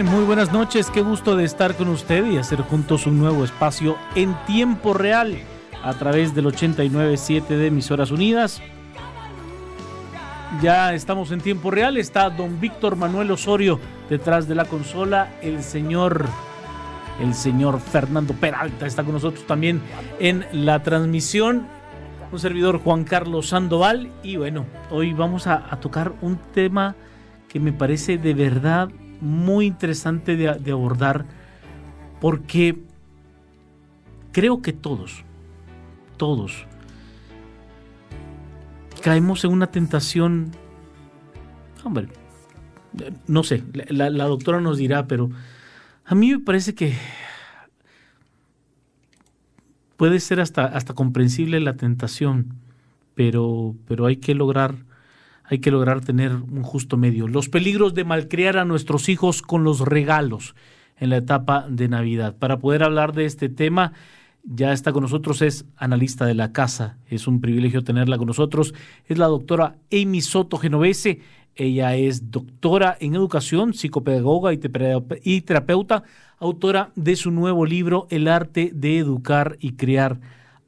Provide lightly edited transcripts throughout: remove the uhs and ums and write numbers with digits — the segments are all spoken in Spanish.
Muy buenas noches, qué gusto de estar con usted y hacer juntos un nuevo espacio en tiempo real a través del 89.7 de Emisoras Unidas. Ya estamos en tiempo real, está don Víctor Manuel Osorio detrás de la consola, el señor Fernando Peralta está con nosotros también en la transmisión, un servidor Juan Carlos Sandoval, y bueno, hoy vamos a tocar un tema que me parece de verdad muy interesante de abordar, porque creo que todos caemos en una tentación. Hombre, no sé, la doctora nos dirá, pero a mí me parece que puede ser hasta comprensible la tentación, pero hay que lograr tener un justo medio. Los peligros de malcriar a nuestros hijos con los regalos en la etapa de Navidad. Para poder hablar de este tema, ya está con nosotros, es analista de la casa. Es un privilegio tenerla con nosotros. Es la doctora Amy Soto Genovese. Ella es doctora en educación, psicopedagoga y terapeuta, autora de su nuevo libro, El arte de educar y criar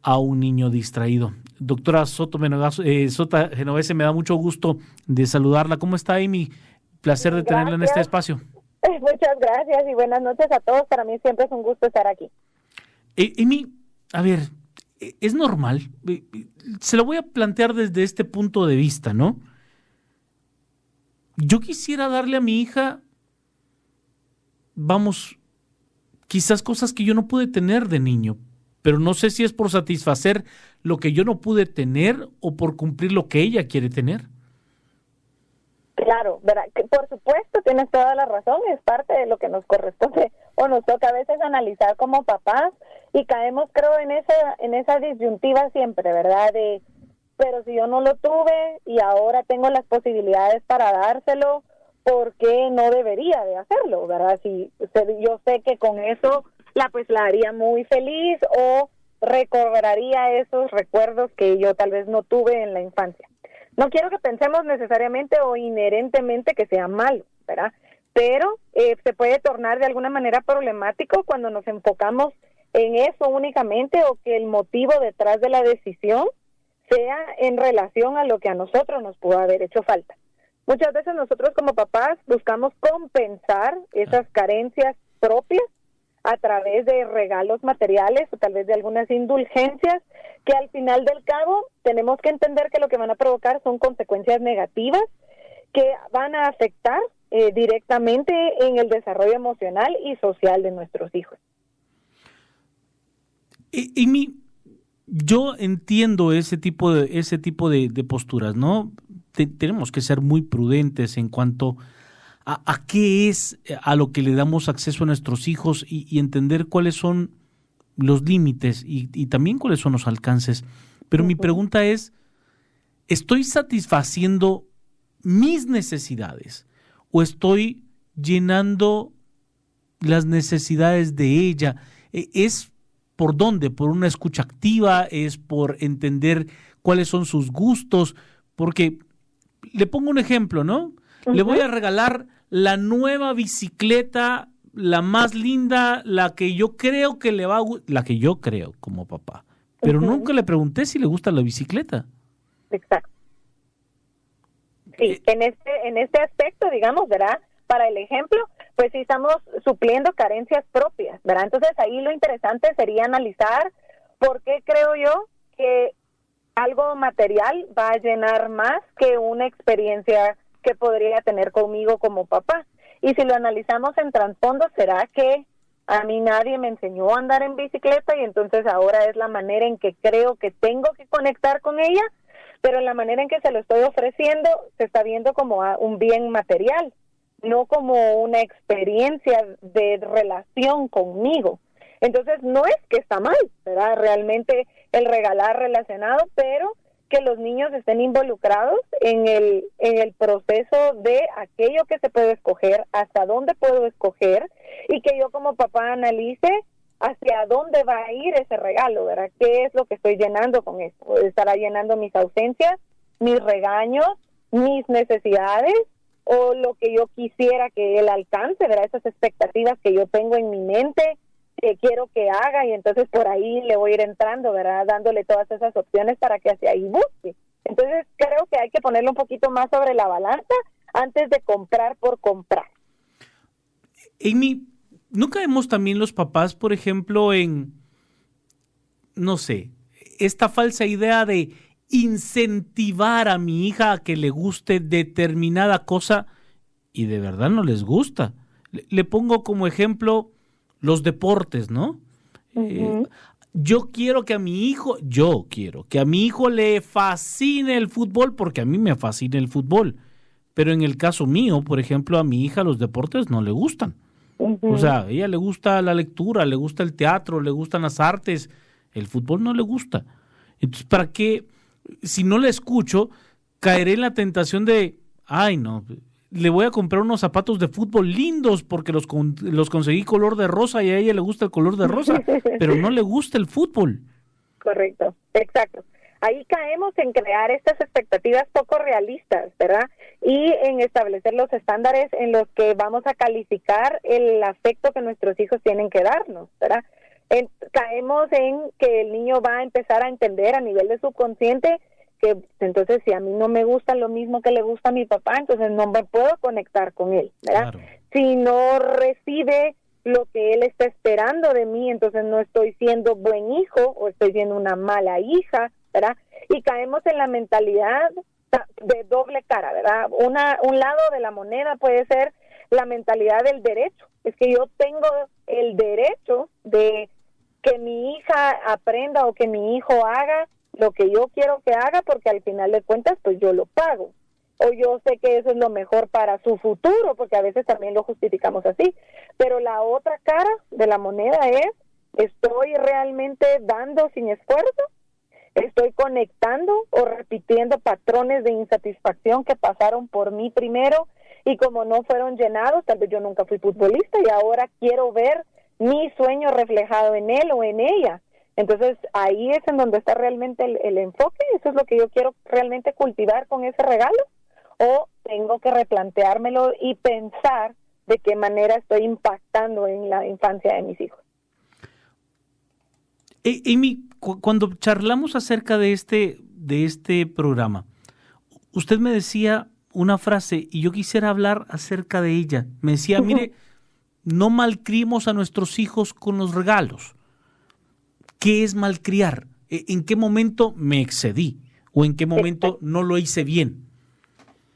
a un niño distraído. Doctora Soto Genovese, me da mucho gusto de saludarla. ¿Cómo está, Amy? Placer de tenerla en este espacio. Muchas gracias y buenas noches a todos. Para mí siempre es un gusto estar aquí. Amy, a ver, es normal. Se lo voy a plantear desde este punto de vista, ¿no? Yo quisiera darle a mi hija, quizás cosas que yo no pude tener de niño, pero no sé si es por satisfacer lo que yo no pude tener o por cumplir lo que ella quiere tener. Claro, ¿verdad? Por supuesto, tienes toda la razón, es parte de lo que nos corresponde o nos toca a veces analizar como papás y caemos, creo, en esa disyuntiva siempre, ¿verdad? Pero si yo no lo tuve y ahora tengo las posibilidades para dárselo, ¿por qué no debería de hacerlo, verdad? Si yo sé que con eso la haría muy feliz o recobraría esos recuerdos que yo tal vez no tuve en la infancia. No quiero que pensemos necesariamente o inherentemente que sea malo, ¿verdad? Pero se puede tornar de alguna manera problemático cuando nos enfocamos en eso únicamente o que el motivo detrás de la decisión sea en relación a lo que a nosotros nos pudo haber hecho falta. Muchas veces nosotros como papás buscamos compensar esas carencias propias a través de regalos materiales o tal vez de algunas indulgencias que al final del cabo tenemos que entender que lo que van a provocar son consecuencias negativas que van a afectar directamente en el desarrollo emocional y social de nuestros hijos. Yo entiendo ese tipo de posturas, ¿no? Tenemos que ser muy prudentes en cuanto a qué es a lo que le damos acceso a nuestros hijos y entender cuáles son los límites y también cuáles son los alcances. Pero mi pregunta es, ¿estoy satisfaciendo mis necesidades o estoy llenando las necesidades de ella? ¿Es por dónde? ¿Por una escucha activa? ¿Es por entender cuáles son sus gustos? Porque le pongo un ejemplo, ¿no? Le voy a regalar la nueva bicicleta, la más linda, la que yo creo que le va a gustar, la que yo creo como papá. Pero nunca le pregunté si le gusta la bicicleta. Exacto. Sí, en este aspecto, digamos, ¿verdad? Para el ejemplo, pues sí estamos supliendo carencias propias, ¿verdad? Entonces ahí lo interesante sería analizar por qué creo yo que algo material va a llenar más que una experiencia que podría tener conmigo como papá. Y si lo analizamos en trasfondo, ¿será que a mí nadie me enseñó a andar en bicicleta y entonces ahora es la manera en que creo que tengo que conectar con ella? Pero la manera en que se lo estoy ofreciendo se está viendo como un bien material, no como una experiencia de relación conmigo. Entonces no es que está mal, ¿verdad? Realmente el regalar relacionado, pero que los niños estén involucrados en el proceso de aquello que se puede escoger, hasta dónde puedo escoger, y que yo como papá analice hacia dónde va a ir ese regalo, ¿verdad? ¿Qué es lo que estoy llenando con esto? ¿Estará llenando mis ausencias, mis regaños, mis necesidades, o lo que yo quisiera que él alcance, ¿verdad? Esas expectativas que yo tengo en mi mente, que quiero que haga, y entonces por ahí le voy a ir entrando, ¿verdad? Dándole todas esas opciones para que hacia ahí busque. Entonces creo que hay que ponerlo un poquito más sobre la balanza antes de comprar por comprar. Amy, ¿no caemos también los papás, por ejemplo, en, no sé, esta falsa idea de incentivar a mi hija a que le guste determinada cosa y de verdad no les gusta? Le pongo como ejemplo los deportes, ¿no? Uh-huh. Yo quiero que a mi hijo le fascine el fútbol porque a mí me fascina el fútbol. Pero en el caso mío, por ejemplo, a mi hija los deportes no le gustan. Uh-huh. O sea, a ella le gusta la lectura, le gusta el teatro, le gustan las artes. El fútbol no le gusta. Entonces, ¿para qué? Si no la escucho, caeré en la tentación de, ay, no, le voy a comprar unos zapatos de fútbol lindos porque los conseguí color de rosa y a ella le gusta el color de rosa, pero no le gusta el fútbol. Correcto, exacto. Ahí caemos en crear estas expectativas poco realistas, ¿verdad? Y en establecer los estándares en los que vamos a calificar el afecto que nuestros hijos tienen que darnos, ¿verdad? Caemos en que el niño va a empezar a entender a nivel de subconsciente que entonces si a mí no me gusta lo mismo que le gusta a mi papá, entonces no me puedo conectar con él, ¿verdad? Claro. Si no recibe lo que él está esperando de mí, entonces no estoy siendo buen hijo o estoy siendo una mala hija, ¿verdad? Y caemos en la mentalidad de doble cara, ¿verdad? Un lado de la moneda puede ser la mentalidad del derecho. Es que yo tengo el derecho de que mi hija aprenda o que mi hijo haga lo que yo quiero que haga porque al final de cuentas pues yo lo pago. O yo sé que eso es lo mejor para su futuro, porque a veces también lo justificamos así. Pero la otra cara de la moneda es, ¿estoy realmente dando sin esfuerzo? ¿Estoy conectando o repitiendo patrones de insatisfacción que pasaron por mí primero y como no fueron llenados? Tal vez yo nunca fui futbolista y ahora quiero ver mi sueño reflejado en él o en ella. Entonces ahí es en donde está realmente el enfoque. ¿Eso es lo que yo quiero realmente cultivar con ese regalo? ¿O tengo que replanteármelo y pensar de qué manera estoy impactando en la infancia de mis hijos? Amy, cuando charlamos acerca de este programa, usted me decía una frase y yo quisiera hablar acerca de ella. Me decía, mire, no malcriemos a nuestros hijos con los regalos. ¿Qué es malcriar? ¿En qué momento me excedí? ¿O en qué momento no lo hice bien?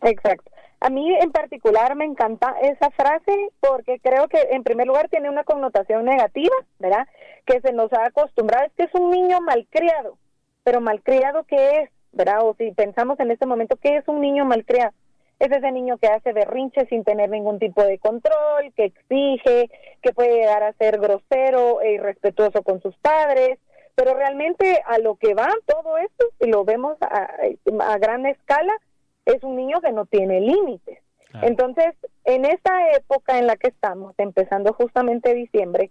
Exacto. A mí en particular me encanta esa frase porque creo que en primer lugar tiene una connotación negativa, ¿verdad? Que se nos ha acostumbrado, es que es un niño malcriado, pero malcriado ¿qué es? ¿Verdad? O si pensamos en este momento, ¿qué es un niño malcriado? Es ese niño que hace berrinche sin tener ningún tipo de control, que exige, que puede llegar a ser grosero e irrespetuoso con sus padres, pero realmente a lo que va todo esto, si lo vemos a gran escala, es un niño que no tiene límites. Claro. Entonces, en esta época en la que estamos, empezando justamente diciembre,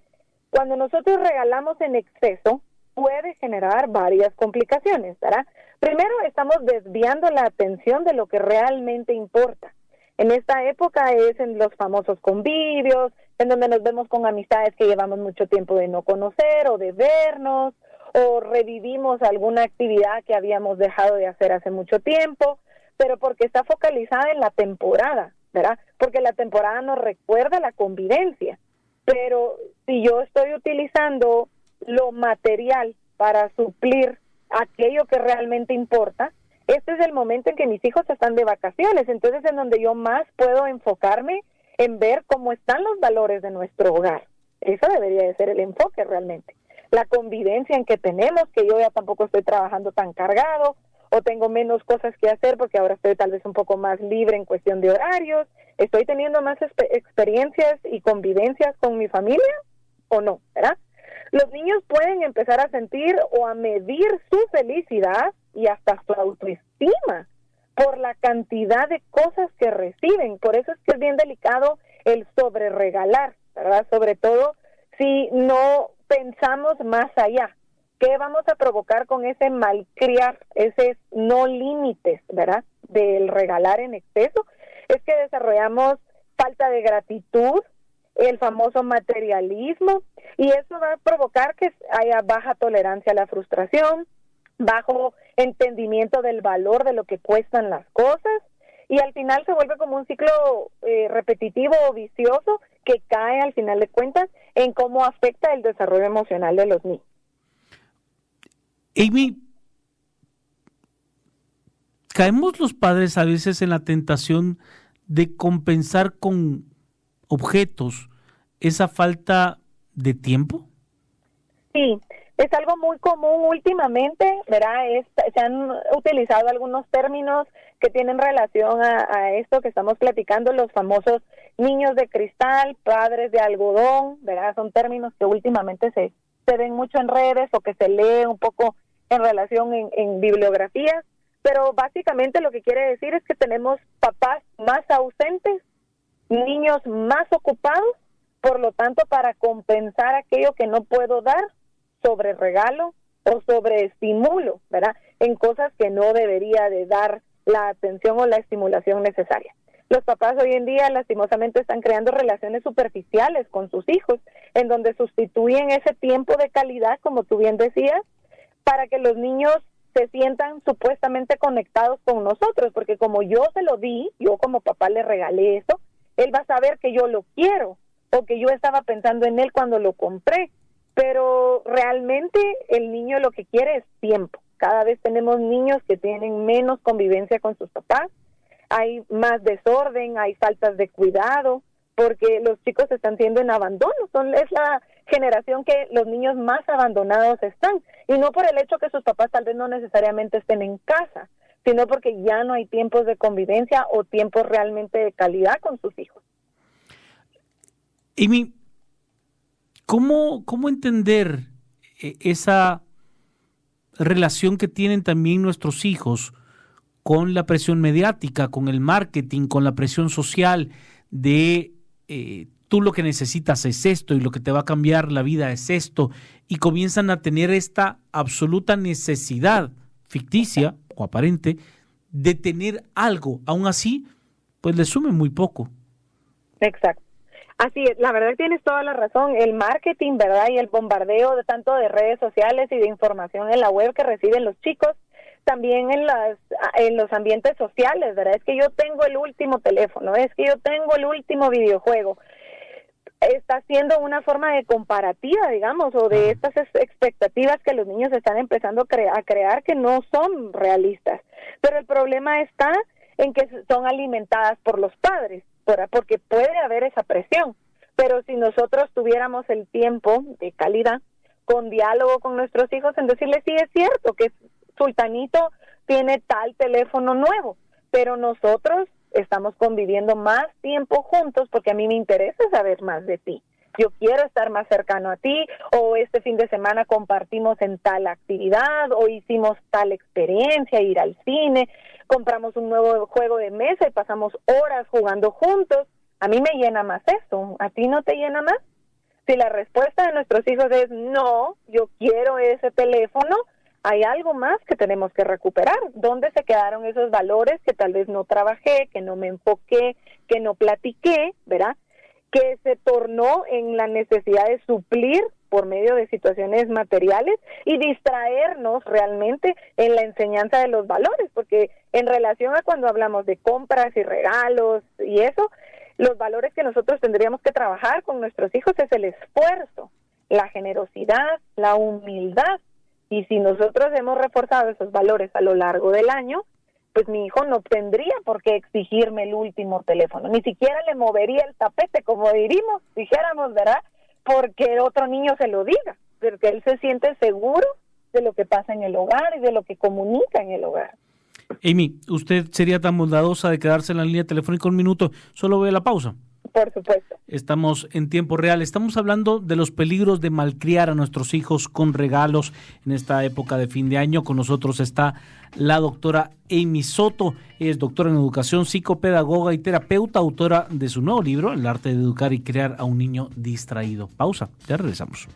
cuando nosotros regalamos en exceso, puede generar varias complicaciones, ¿verdad? Primero, estamos desviando la atención de lo que realmente importa. En esta época es en los famosos convivios, en donde nos vemos con amistades que llevamos mucho tiempo de no conocer o de vernos, o revivimos alguna actividad que habíamos dejado de hacer hace mucho tiempo, pero porque está focalizada en la temporada, ¿verdad? Porque la temporada nos recuerda la convivencia. Pero si yo estoy utilizando lo material para suplir aquello que realmente importa, este es el momento en que mis hijos están de vacaciones, entonces en donde yo más puedo enfocarme en ver cómo están los valores de nuestro hogar. Eso debería de ser el enfoque realmente. La convivencia en que tenemos, que yo ya tampoco estoy trabajando tan cargado, o tengo menos cosas que hacer porque ahora estoy tal vez un poco más libre en cuestión de horarios, estoy teniendo más experiencias y convivencias con mi familia, o no, ¿verdad? Los niños pueden empezar a sentir o a medir su felicidad y hasta su autoestima por la cantidad de cosas que reciben. Por eso es que es bien delicado el sobreregalar, ¿verdad? Sobre todo si no pensamos más allá. ¿Qué vamos a provocar con ese malcriar, ese no límites, ¿verdad? Del regalar en exceso? es que desarrollamos falta de gratitud, el famoso materialismo, y eso va a provocar que haya baja tolerancia a la frustración, bajo entendimiento del valor de lo que cuestan las cosas, y al final se vuelve como un ciclo repetitivo o vicioso que cae al final de cuentas en cómo afecta el desarrollo emocional de los niños. Amy, caemos los padres a veces en la tentación de compensar con objetos esa falta de tiempo. Sí, es algo muy común últimamente, ¿verdad? Se han utilizado algunos términos que tienen relación a esto que estamos platicando, los famosos niños de cristal, padres de algodón, ¿verdad? Son términos que últimamente se ven mucho en redes o que se lee un poco en relación en bibliografías, pero básicamente lo que quiere decir es que tenemos papás más ausentes, niños más ocupados, por lo tanto, para compensar aquello que no puedo dar, sobre regalo o sobre estimulo, ¿verdad? En cosas que no debería de dar la atención o la estimulación necesaria. Los papás hoy en día lastimosamente están creando relaciones superficiales con sus hijos, en donde sustituyen ese tiempo de calidad, como tú bien decías, para que los niños se sientan supuestamente conectados con nosotros, porque como yo se lo di, yo como papá le regalé eso, él va a saber que yo lo quiero o que yo estaba pensando en él cuando lo compré. Pero realmente el niño lo que quiere es tiempo. Cada vez tenemos niños que tienen menos convivencia con sus papás, hay más desorden, hay faltas de cuidado, porque los chicos están siendo en abandono. Es la generación que los niños más abandonados están, y no por el hecho que sus papás tal vez no necesariamente estén en casa, sino porque ya no hay tiempos de convivencia o tiempos realmente de calidad con sus hijos. Amy, ¿cómo entender esa relación que tienen también nuestros hijos con la presión mediática, con el marketing, con la presión social de tú lo que necesitas es esto y lo que te va a cambiar la vida es esto, y comienzan a tener esta absoluta necesidad ficticia o aparente de tener algo? Aún así, pues le sume muy poco. Exacto. Así es, la verdad tienes toda la razón. El marketing, ¿verdad? Y el bombardeo de tanto de redes sociales y de información en la web que reciben los chicos, también en los ambientes sociales, ¿verdad? Es que yo tengo el último teléfono, es que yo tengo el último videojuego. Está siendo una forma de comparativa, digamos, o de estas expectativas que los niños están empezando a crear que no son realistas. Pero el problema está en que son alimentadas por los padres, porque puede haber esa presión. Pero si nosotros tuviéramos el tiempo de calidad, con diálogo con nuestros hijos, en decirles, sí, es cierto que Sultanito tiene tal teléfono nuevo, pero nosotros estamos conviviendo más tiempo juntos porque a mí me interesa saber más de ti. Yo quiero estar más cercano a ti, o este fin de semana compartimos en tal actividad, o hicimos tal experiencia, ir al cine, compramos un nuevo juego de mesa y pasamos horas jugando juntos. A mí me llena más eso, ¿a ti no te llena más? Si la respuesta de nuestros hijos es no, yo quiero ese teléfono, hay algo más que tenemos que recuperar. ¿Dónde se quedaron esos valores que tal vez no trabajé, que no me enfoqué, que no platiqué, ¿verdad? Que se tornó en la necesidad de suplir por medio de situaciones materiales y distraernos realmente en la enseñanza de los valores, porque en relación a cuando hablamos de compras y regalos y eso, los valores que nosotros tendríamos que trabajar con nuestros hijos es el esfuerzo, la generosidad, la humildad. Y si nosotros hemos reforzado esos valores a lo largo del año, pues mi hijo no tendría por qué exigirme el último teléfono, ni siquiera le movería el tapete, como dijéramos, ¿verdad? Porque otro niño se lo diga, porque él se siente seguro de lo que pasa en el hogar y de lo que comunica en el hogar. Amy, ¿usted sería tan bondadosa de quedarse en la línea telefónica un minuto? Solo voy a la pausa. Por supuesto. Estamos en tiempo real. Estamos hablando de los peligros de malcriar a nuestros hijos con regalos en esta época de fin de año. Con nosotros está la doctora Amy Soto. Ella es doctora en educación, psicopedagoga y terapeuta, autora de su nuevo libro, El arte de educar y crear a un niño distraído. Pausa, ya regresamos.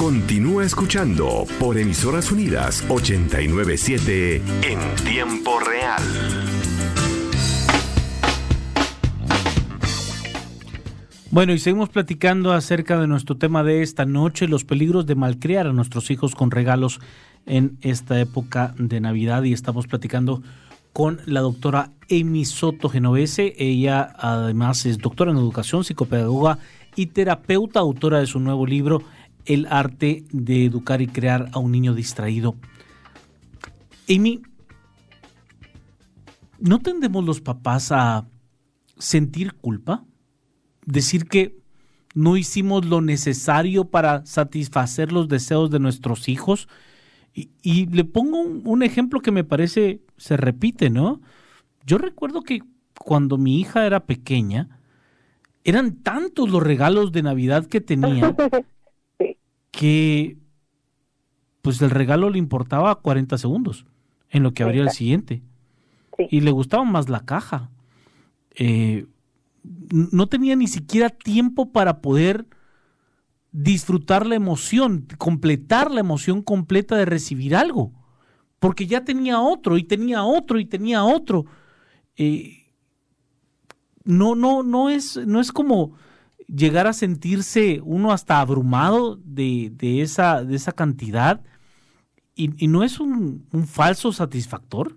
Continúa escuchando por Emisoras Unidas 89.7 en tiempo real. Bueno, y seguimos platicando acerca de nuestro tema de esta noche, los peligros de malcriar a nuestros hijos con regalos en esta época de Navidad. Y estamos platicando con la doctora Amy Soto Genovese. Ella además es doctora en educación, psicopedagoga y terapeuta, autora de su nuevo libro, El arte de educar y crear a un niño distraído. Amy, ¿no tendemos los papás a sentir culpa? Decir que no hicimos lo necesario para satisfacer los deseos de nuestros hijos. Y le pongo un ejemplo que me parece se repite, ¿no? Yo recuerdo que cuando mi hija era pequeña, eran tantos los regalos de Navidad que tenía que pues el regalo le importaba 40 segundos en lo que abría el siguiente. Y le gustaba más la caja. No tenía ni siquiera tiempo para poder disfrutar la emoción, completar la emoción completa de recibir algo, porque ya tenía otro y tenía otro y tenía otro. No es como llegar a sentirse uno hasta abrumado de esa cantidad y no es un falso satisfactor.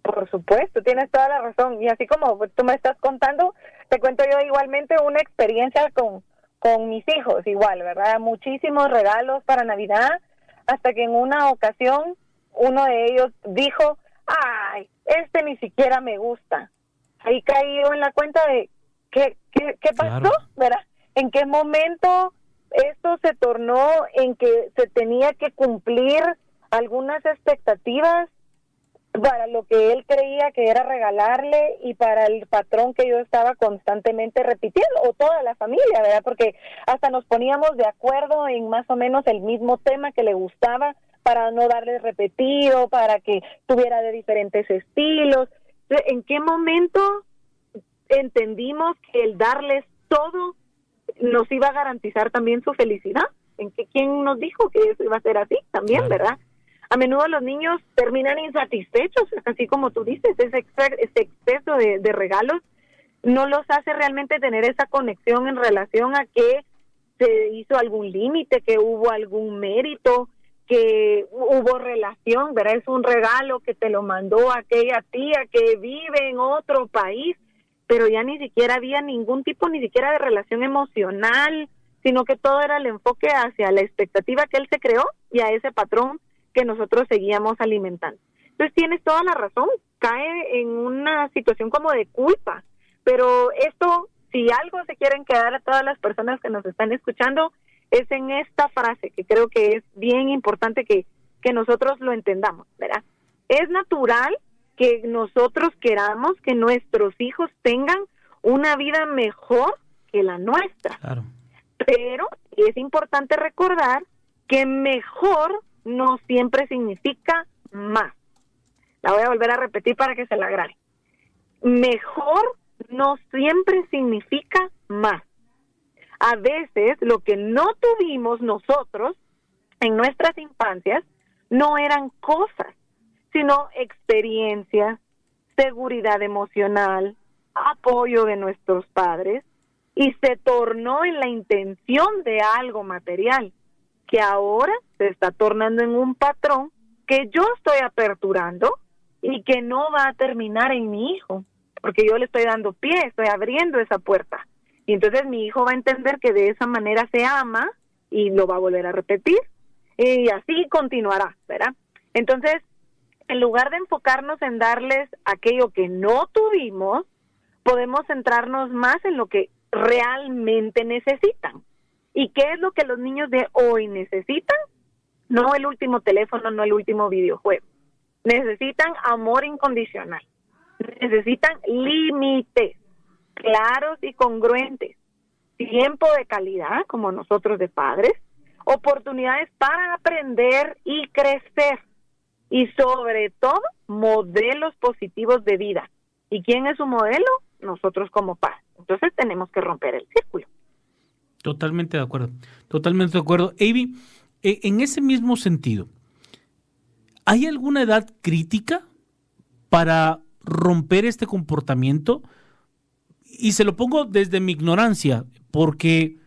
Por supuesto, tienes toda la razón. Y así como tú me estás contando, te cuento yo igualmente una experiencia con mis hijos, igual, ¿verdad? Muchísimos regalos para Navidad, hasta que en una ocasión uno de ellos dijo, ¡ay, este ni siquiera me gusta! Ahí caí yo en la cuenta de, ¿qué pasó? Claro. ¿Verdad? ¿En qué momento esto se tornó en que se tenía que cumplir algunas expectativas para lo que él creía que era regalarle y para el patrón que yo estaba constantemente repitiendo, o toda la familia, ¿verdad? Porque hasta nos poníamos de acuerdo en más o menos el mismo tema que le gustaba para no darle repetido, para que tuviera de diferentes estilos. ¿En qué momento entendimos que el darles todo nos iba a garantizar también su felicidad? ¿Quién nos dijo que eso iba a ser así también, claro, verdad? A menudo los niños terminan insatisfechos, así como tú dices, ese exceso de regalos no los hace realmente tener esa conexión en relación a que se hizo algún límite, que hubo algún mérito, que hubo relación, ¿verdad? Es un regalo que te lo mandó aquella tía que vive en otro país, pero ya ni siquiera había ningún tipo, ni siquiera de relación emocional, sino que todo era el enfoque hacia la expectativa que él se creó y a ese patrón que nosotros seguíamos alimentando. Entonces tienes toda la razón, cae en una situación como de culpa, pero esto, si algo se quieren quedar a todas las personas que nos están escuchando, es en esta frase, que creo que es bien importante que nosotros lo entendamos, ¿verdad? Es natural que nosotros queramos que nuestros hijos tengan una vida mejor que la nuestra. Claro. Pero es importante recordar que mejor no siempre significa más. La voy a volver a repetir para que se la grabe. Mejor no siempre significa más. A veces lo que no tuvimos nosotros en nuestras infancias no eran cosas, sino experiencias, seguridad emocional, apoyo de nuestros padres, y se tornó en la intención de algo material, que ahora se está tornando en un patrón que yo estoy aperturando y que no va a terminar en mi hijo, porque yo le estoy dando pie, estoy abriendo esa puerta. Y entonces mi hijo va a entender que de esa manera se ama y lo va a volver a repetir. Y así continuará, ¿verdad? Entonces, en lugar de enfocarnos en darles aquello que no tuvimos, podemos centrarnos más en lo que realmente necesitan. ¿Y qué es lo que los niños de hoy necesitan? No el último teléfono, no el último videojuego. Necesitan amor incondicional. Necesitan límites claros y congruentes. Tiempo de calidad, como nosotros de padres. Oportunidades para aprender y crecer. Y sobre todo, modelos positivos de vida. ¿Y quién es su modelo? Nosotros como padres. Entonces tenemos que romper el círculo. Totalmente de acuerdo, totalmente de acuerdo. Avi, en ese mismo sentido, ¿hay alguna edad crítica para romper este comportamiento? Y se lo pongo desde mi ignorancia, porque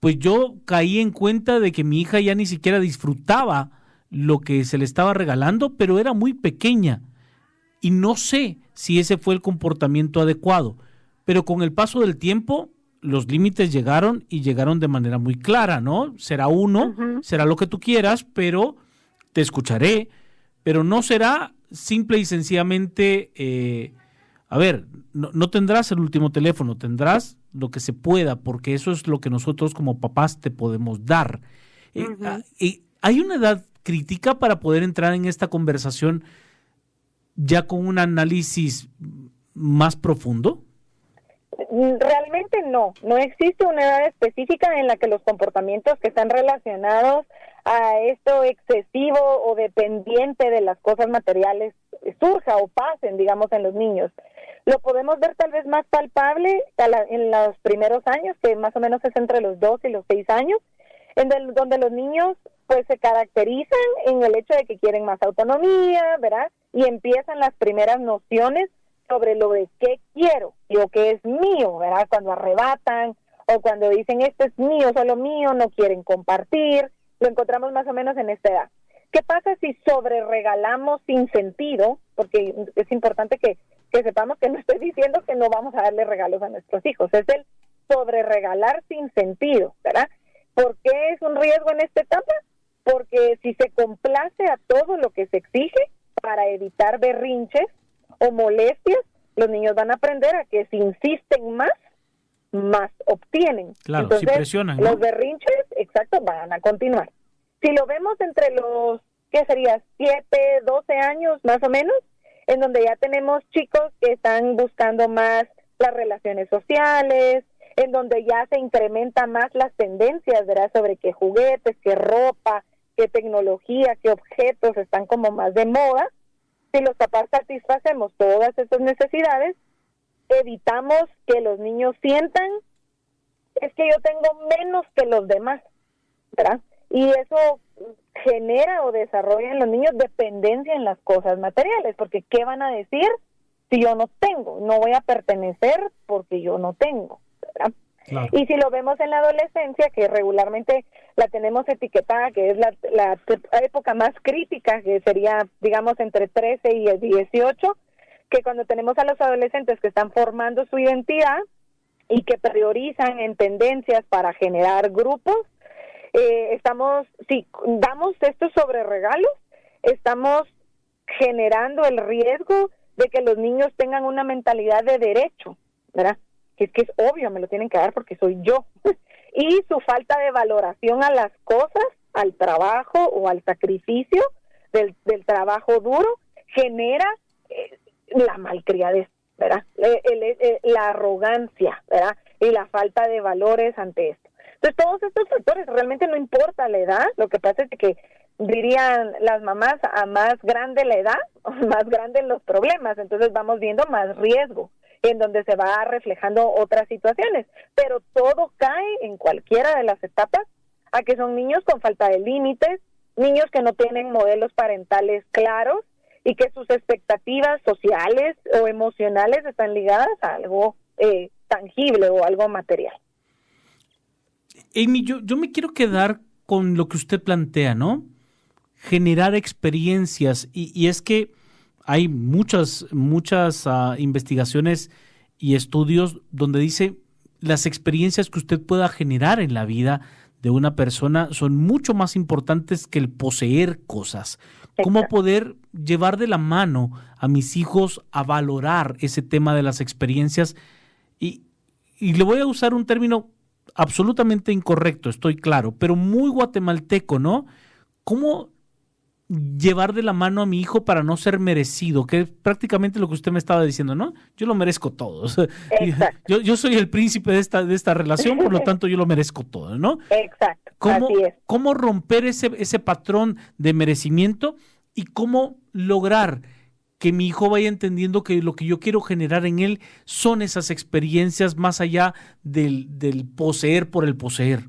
pues yo caí en cuenta de que mi hija ya ni siquiera disfrutaba lo que se le estaba regalando, pero era muy pequeña y no sé si ese fue el comportamiento adecuado, pero con el paso del tiempo los límites llegaron y llegaron de manera muy clara, ¿no? Será uno, será lo que tú quieras, pero te escucharé, pero no será simple y sencillamente, no tendrás el último teléfono, tendrás lo que se pueda, porque eso es lo que nosotros como papás te podemos dar. ¿Hay una edad crítica para poder entrar en esta conversación ya con un análisis más profundo? Realmente no existe una edad específica en la que los comportamientos que están relacionados a esto excesivo o dependiente de las cosas materiales surja o pasen, digamos, en los niños. Lo podemos ver tal vez más palpable en los primeros años, que más o menos es entre los 2 y los 6 años, donde los niños pues se caracterizan en el hecho de que quieren más autonomía, ¿verdad? Y empiezan las primeras nociones sobre lo de qué quiero, lo que es mío, ¿verdad? Cuando arrebatan o cuando dicen esto es mío, solo mío, no quieren compartir, lo encontramos más o menos en esta edad. ¿Qué pasa si sobreregalamos sin sentido? Porque es importante que sepamos que no estoy diciendo que no vamos a darle regalos a nuestros hijos, es el sobreregalar sin sentido, ¿verdad? ¿Por qué es un riesgo en esta etapa? Porque si se complace a todo lo que se exige para evitar berrinches o molestias, los niños van a aprender a que si insisten más obtienen. Claro, entonces, si presionan, ¿no? Los berrinches, exacto, van a continuar. Si lo vemos entre los, ¿qué sería? 7, 12 años más o menos, en donde ya tenemos chicos que están buscando más las relaciones sociales, en donde ya se incrementan más las tendencias, ¿verdad? Sobre qué juguetes, qué ropa, qué tecnología, qué objetos están como más de moda. Si los papás satisfacemos todas estas necesidades, evitamos que los niños sientan, es que yo tengo menos que los demás, ¿verdad? Y eso genera o desarrolla en los niños dependencia en las cosas materiales, porque ¿qué van a decir si yo no tengo? No voy a pertenecer porque yo no tengo, ¿verdad? Claro. Y si lo vemos en la adolescencia, que regularmente la tenemos etiquetada, que es la época más crítica, que sería, digamos, entre 13 y 18, que cuando tenemos a los adolescentes que están formando su identidad y que priorizan en tendencias para generar grupos, si damos estos sobre regalos, estamos generando el riesgo de que los niños tengan una mentalidad de derecho, ¿verdad? Que es obvio, me lo tienen que dar porque soy yo. Y su falta de valoración a las cosas, al trabajo o al sacrificio del trabajo duro, genera la malcriadez, ¿verdad? La arrogancia, ¿verdad? Y la falta de valores ante esto. Entonces, todos estos factores, realmente no importa la edad, lo que pasa es que dirían las mamás, a más grande la edad, más grande los problemas, entonces vamos viendo más riesgo, en donde se va reflejando otras situaciones, pero todo cae en cualquiera de las etapas a que son niños con falta de límites, niños que no tienen modelos parentales claros y que sus expectativas sociales o emocionales están ligadas a algo tangible o algo material. Amy, yo me quiero quedar con lo que usted plantea, ¿no? Generar experiencias y es que hay muchas investigaciones y estudios donde dice las experiencias que usted pueda generar en la vida de una persona son mucho más importantes que el poseer cosas. ¿Cómo poder llevar de la mano a mis hijos a valorar ese tema de las experiencias? Y le voy a usar un término absolutamente incorrecto, estoy claro, pero muy guatemalteco, ¿no? ¿Cómo llevar de la mano a mi hijo para no ser merecido? Que es prácticamente lo que usted me estaba diciendo, ¿no? Yo lo merezco todo. O sea, yo soy el príncipe de esta relación, por lo tanto yo lo merezco todo, ¿no? Exacto. Así es. ¿Cómo romper ese patrón de merecimiento y cómo lograr que mi hijo vaya entendiendo que lo que yo quiero generar en él son esas experiencias más allá del poseer por el poseer.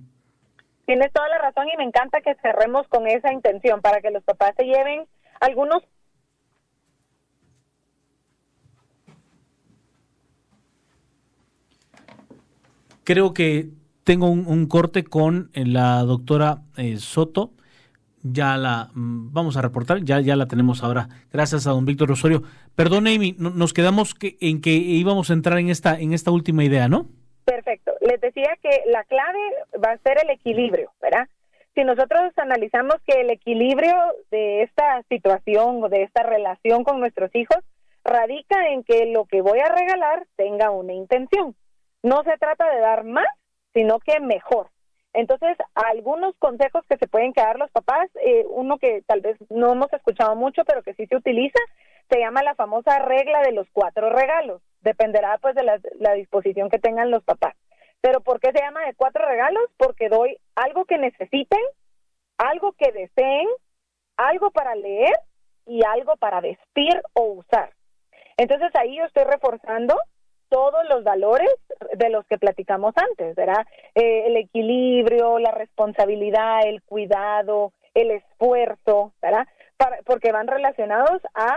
Tienes toda la razón y me encanta que cerremos con esa intención para que los papás se lleven algunos. Creo que tengo un corte con la doctora Soto. Ya la vamos a reportar, ya la tenemos ahora. Gracias a don Víctor Osorio. Perdón, Amy, nos quedamos en que íbamos a entrar en esta última idea, ¿no? Perfecto. Les decía que la clave va a ser el equilibrio, ¿verdad? Si nosotros analizamos que el equilibrio de esta situación o de esta relación con nuestros hijos radica en que lo que voy a regalar tenga una intención. No se trata de dar más, sino que mejor. Entonces, algunos consejos que se pueden quedar los papás, uno que tal vez no hemos escuchado mucho, pero que sí se utiliza, se llama la famosa regla de los 4 regalos. Dependerá pues de la disposición que tengan los papás. Pero ¿por qué se llama de 4 regalos? Porque doy algo que necesiten, algo que deseen, algo para leer y algo para vestir o usar. Entonces ahí yo estoy reforzando todos los valores de los que platicamos antes, ¿verdad? El equilibrio, la responsabilidad, el cuidado, el esfuerzo, ¿verdad? Porque van relacionados a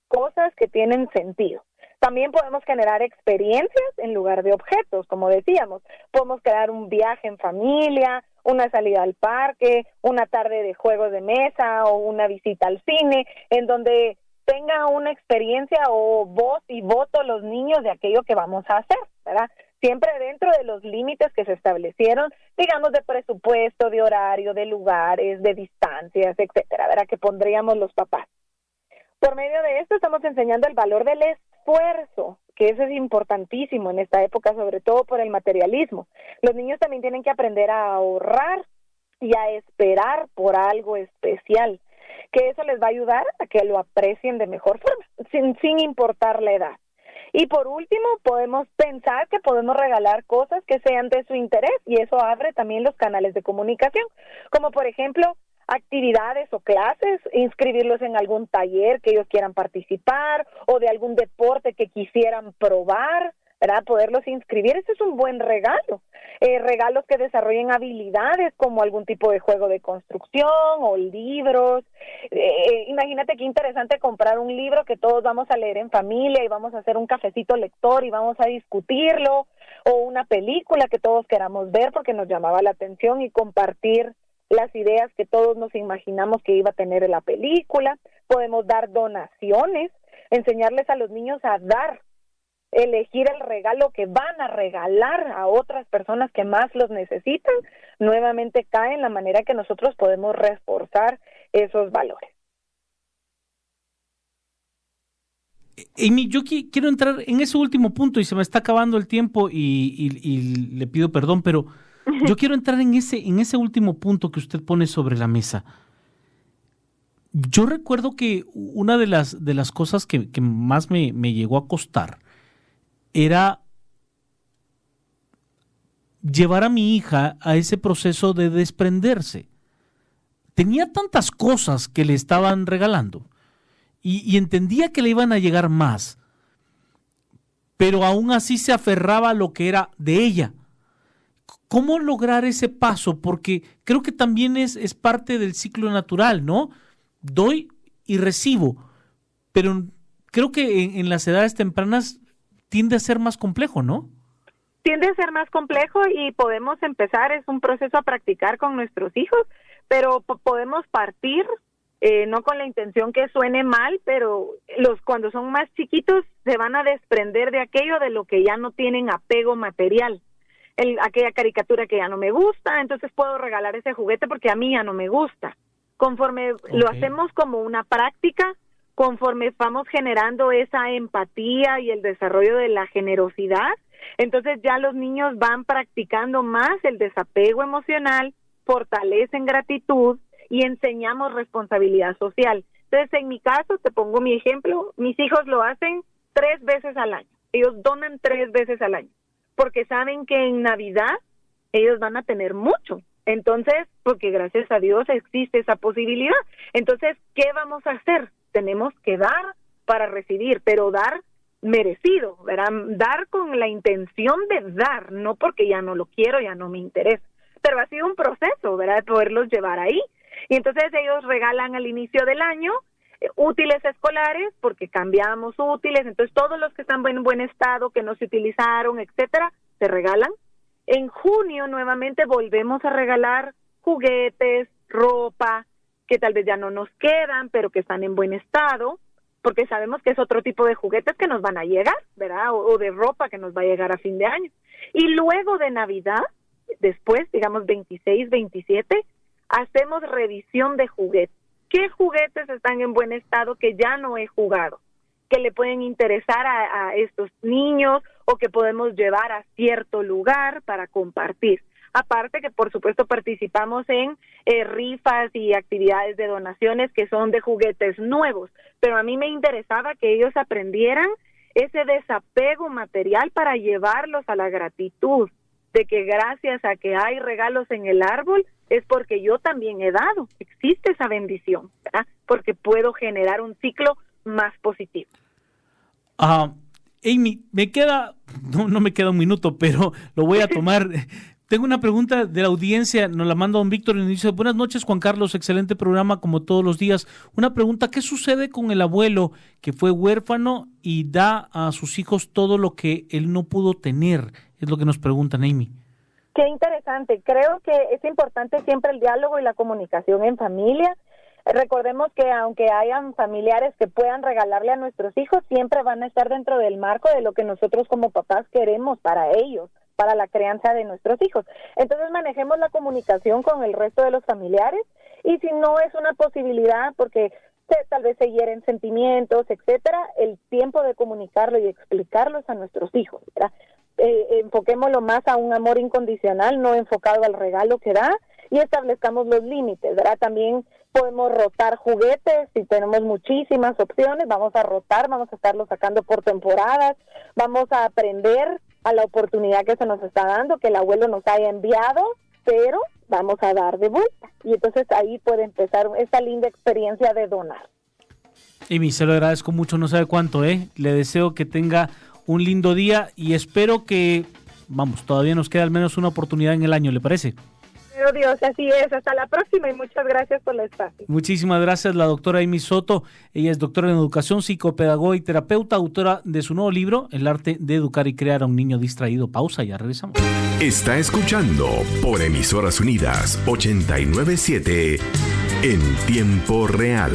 cosas que tienen sentido. También podemos generar experiencias en lugar de objetos, como decíamos. Podemos crear un viaje en familia, una salida al parque, una tarde de juegos de mesa o una visita al cine, en donde tenga una experiencia o voz y voto los niños de aquello que vamos a hacer, ¿verdad? Siempre dentro de los límites que se establecieron, digamos, de presupuesto, de horario, de lugares, de distancias, etcétera, ¿verdad? Que pondríamos los papás. Por medio de esto estamos enseñando el valor del esfuerzo, que eso es importantísimo en esta época, sobre todo por el materialismo. Los niños también tienen que aprender a ahorrar y a esperar por algo especial, que eso les va a ayudar a que lo aprecien de mejor forma, sin importar la edad. Y por último, podemos pensar que podemos regalar cosas que sean de su interés, y eso abre también los canales de comunicación, como por ejemplo, actividades o clases, inscribirlos en algún taller que ellos quieran participar, o de algún deporte que quisieran probar, ¿verdad? Poderlos inscribir, ese es un buen regalo. Regalos que desarrollen habilidades como algún tipo de juego de construcción o libros. Imagínate qué interesante comprar un libro que todos vamos a leer en familia y vamos a hacer un cafecito lector y vamos a discutirlo, o una película que todos queramos ver porque nos llamaba la atención y compartir las ideas que todos nos imaginamos que iba a tener la película. Podemos dar donaciones, enseñarles a los niños a dar, elegir el regalo que van a regalar a otras personas que más los necesitan. Nuevamente cae en la manera que nosotros podemos reforzar esos valores. Amy, yo quiero entrar en ese último punto y se me está acabando el tiempo y le pido perdón, pero yo quiero entrar en ese último punto que usted pone sobre la mesa. Yo recuerdo que una de las cosas que más me llegó a costar era llevar a mi hija a ese proceso de desprenderse. Tenía tantas cosas que le estaban regalando y entendía que le iban a llegar más, pero aún así se aferraba a lo que era de ella. ¿Cómo lograr ese paso? Porque creo que también es parte del ciclo natural, ¿no? Doy y recibo, pero creo que en las edades tempranas tiende a ser más complejo, ¿no? Tiende a ser más complejo y podemos empezar, es un proceso a practicar con nuestros hijos, pero podemos partir, no con la intención que suene mal, pero cuando son más chiquitos se van a desprender de aquello de lo que ya no tienen apego material. Aquella caricatura que ya no me gusta, entonces puedo regalar ese juguete porque a mí ya no me gusta. Conforme lo hacemos como una práctica, conforme vamos generando esa empatía y el desarrollo de la generosidad, entonces ya los niños van practicando más el desapego emocional, fortalecen gratitud y enseñamos responsabilidad social. Entonces, en mi caso, te pongo mi ejemplo, mis hijos lo hacen 3 veces al año. Ellos donan 3 veces al año, porque saben que en Navidad ellos van a tener mucho. Entonces, porque gracias a Dios existe esa posibilidad. Entonces, ¿qué vamos a hacer? Tenemos que dar para recibir, pero dar merecido, ¿verdad? Dar con la intención de dar, no porque ya no lo quiero, ya no me interesa. Pero ha sido un proceso, ¿verdad?, de poderlos llevar ahí. Y entonces ellos regalan al inicio del año útiles escolares, porque cambiamos útiles, entonces todos los que están en buen estado, que no se utilizaron, etcétera, se regalan. En junio nuevamente volvemos a regalar juguetes, ropa, que tal vez ya no nos quedan, pero que están en buen estado, porque sabemos que es otro tipo de juguetes que nos van a llegar, ¿verdad? O de ropa que nos va a llegar a fin de año. Y luego de Navidad, después, digamos 26, 27, hacemos revisión de juguetes. ¿Qué juguetes están en buen estado que ya no he jugado? Que le pueden interesar a estos niños o que podemos llevar a cierto lugar para compartir. Aparte que, por supuesto, participamos en rifas y actividades de donaciones que son de juguetes nuevos. Pero a mí me interesaba que ellos aprendieran ese desapego material para llevarlos a la gratitud, de que gracias a que hay regalos en el árbol es porque yo también he dado. Existe esa bendición, ¿verdad? Porque puedo generar un ciclo más positivo. Amy, no me queda un minuto, pero lo voy a tomar. Tengo una pregunta de la audiencia, nos la manda don Víctor y nos dice: buenas noches, Juan Carlos, excelente programa como todos los días. Una pregunta: ¿qué sucede con el abuelo que fue huérfano y da a sus hijos todo lo que él no pudo tener? Es lo que nos preguntan, Amy. Qué interesante. Creo que es importante siempre el diálogo y la comunicación en familia. Recordemos que aunque hayan familiares que puedan regalarle a nuestros hijos, siempre van a estar dentro del marco de lo que nosotros como papás queremos para ellos, para la crianza de nuestros hijos. Entonces manejemos la comunicación con el resto de los familiares, y si no es una posibilidad porque tal vez se hieren sentimientos, etcétera, el tiempo de comunicarlo y explicarlos a nuestros hijos, ¿verdad? Enfoquémoslo más a un amor incondicional, no enfocado al regalo que da, y establezcamos los límites, ¿verdad? También podemos rotar juguetes, si tenemos muchísimas opciones, vamos a rotar, vamos a estarlos sacando por temporadas, vamos a aprender a la oportunidad que se nos está dando, que el abuelo nos haya enviado, pero vamos a dar de vuelta. Y entonces ahí puede empezar esta linda experiencia de donar. Amy, se lo agradezco mucho, no sabe cuánto, Le deseo que tenga un lindo día y espero que, todavía nos queda al menos una oportunidad en el año, ¿le parece? Pero Dios, así es. Hasta la próxima y muchas gracias por el espacio. Muchísimas gracias, la doctora Amy Soto. Ella es doctora en educación, psicopedagoga y terapeuta, autora de su nuevo libro, El arte de educar y crear a un niño distraído. Pausa, ya regresamos. Está escuchando por Emisoras Unidas 89.7 en tiempo real.